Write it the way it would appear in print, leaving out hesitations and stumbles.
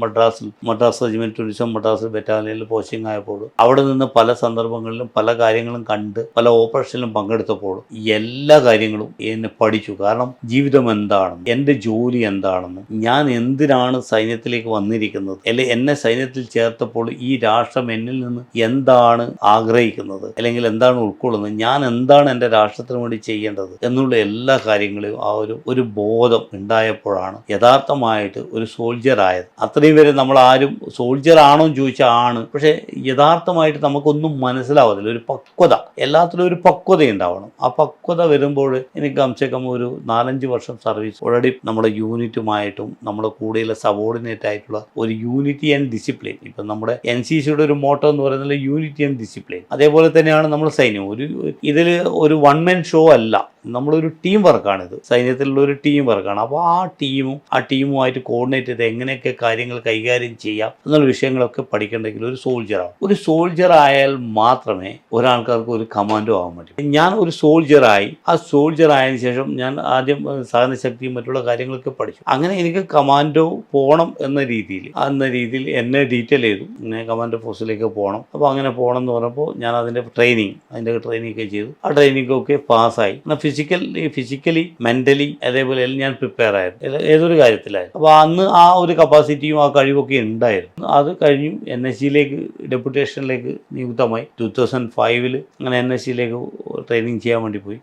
Madras regiment 27 Madras ബറ്റാലിയനിൽ posting ആയപ്പോൾ അവിടെ നിന്ന് പല സന്ദർഭങ്ങളിലും പല കാര്യങ്ങളും കണ്ട് പല ഓപ്പറേഷനിലും പങ്കെടുത്തപ്പോൾ എല്ലാ കാര്യങ്ങളും എന്നെ പഠിച്ചു. കാരണം ജീവിതം എന്താണെന്ന്, എൻ്റെ ജോലി എന്താണെന്ന്, ഞാൻ എന്തിനാണ് സൈന്യത്തിലേക്ക് വന്നിരിക്കുന്നത്, അല്ലെങ്കിൽ എന്നെ സൈന്യത്തിൽ ചേർത്തപ്പോൾ ഈ രാഷ്ട്രം എന്നിൽ നിന്ന് എന്താണ് ആഗ്രഹിക്കുന്നത്, അല്ലെങ്കിൽ എന്താണ് ഉൾക്കൊള്ളുന്നത്, ഞാൻ എന്താണ് എൻ്റെ രാഷ്ട്രത്തിന് വേണ്ടി ചെയ്യേണ്ടത് എന്നുള്ള എല്ലാ കാര്യങ്ങളും ആ ഒരു ബോധം ഉണ്ടായപ്പോഴാണ് യഥാർത്ഥമായിട്ട് ഒരു സോൾജർ ആയത്. അത്രയും വരെ നമ്മൾ ആരും സോൾജർ ആണോ എന്ന് ചോദിച്ചാൽ ആണ്, പക്ഷേ യഥാർത്ഥമായിട്ട് നമുക്കൊന്നും മനസ്സിലാവത്തില്ല. ഒരു പക്വത, എല്ലാത്തിലും ഒരു പക്വത ഉണ്ടാവണം. ആ പക്വത വരുമ്പോൾ എനിക്ക് കംസേക്കം ഒരു 4-5 വർഷം സർവീസ് ഓൾറെഡി നമ്മുടെ യൂണിറ്റുമായിട്ടും നമ്മുടെ കൂടെയുള്ള സബോർഡിനേറ്റ് ആയിട്ടുള്ള ഒരു യൂണിറ്റി ആൻഡ് ഡിസിപ്ലിൻ. ഇപ്പം നമ്മുടെ NCCയുടെ ഒരു മോട്ടോ എന്ന് പറയുന്നത് യൂണിറ്റി ആൻഡ് ഡിസിപ്ലിൻ. അതേപോലെ തന്നെയാണ് നമ്മൾ സൈന്യം. ഇതിൽ ഒരു വൺ മാൻ ഷോ അല്ല, നമ്മളൊരു ടീം വർക്കാണിത്. സൈന്യത്തിലുള്ള ഒരു ടീം വർക്കാണ്. അപ്പോൾ ആ ടീമുമായിട്ട് കോർഡിനേറ്റ് ചെയ്ത് എങ്ങനെയൊക്കെ കാര്യങ്ങൾ കൈകാര്യം ചെയ്യാം എന്നുള്ള വിഷയങ്ങളൊക്കെ പഠിക്കണമെങ്കിൽ ഒരു സോൾജർ ആയാൽ മാത്രമേ ഒരാൾക്കാർക്ക് ഒരു കമാൻഡോ ആകാൻ പറ്റൂ. ഞാൻ ഒരു സോൾജറായി. ആ സോൾജർ ആയതിനു ശേഷം ഞാൻ ആദ്യം സഹനശക്തിയും മറ്റുള്ള കാര്യങ്ങളൊക്കെ പഠിച്ചു. അങ്ങനെ എനിക്ക് കമാൻഡോ പോകണം എന്ന രീതിയിൽ എന്നെ ഡീറ്റെയിൽ ചെയ്തു. ഇങ്ങനെ കമാൻഡോ ഫോഴ്സിലേക്ക് പോകണം. അപ്പോൾ അങ്ങനെ പോകണം എന്ന് പറഞ്ഞപ്പോൾ ഞാൻ അതിൻ്റെ ട്രെയിനിങ് ഒക്കെ ചെയ്തു. ആ ട്രെയിനിങ്ങൊക്കെ പാസ്സായി. ഫിസിക്കലി മെൻ്റലി അതേപോലെ ഞാൻ പ്രിപ്പയർ ആയിരുന്നു ഏതൊരു കാര്യത്തിലായിരുന്നു. അപ്പോൾ അന്ന് ആ ഒരു കപ്പാസിറ്റിയും ആ കഴിവൊക്കെ ഉണ്ടായിരുന്നു. അത് കഴിഞ്ഞു NSCയിലേക്ക് ഡെപ്യൂട്ടേഷനിലേക്ക് നിയുക്തമായി. 2005 അങ്ങനെ NSCയിലേക്ക് ട്രെയിനിങ് ചെയ്യാൻ വേണ്ടി പോയി.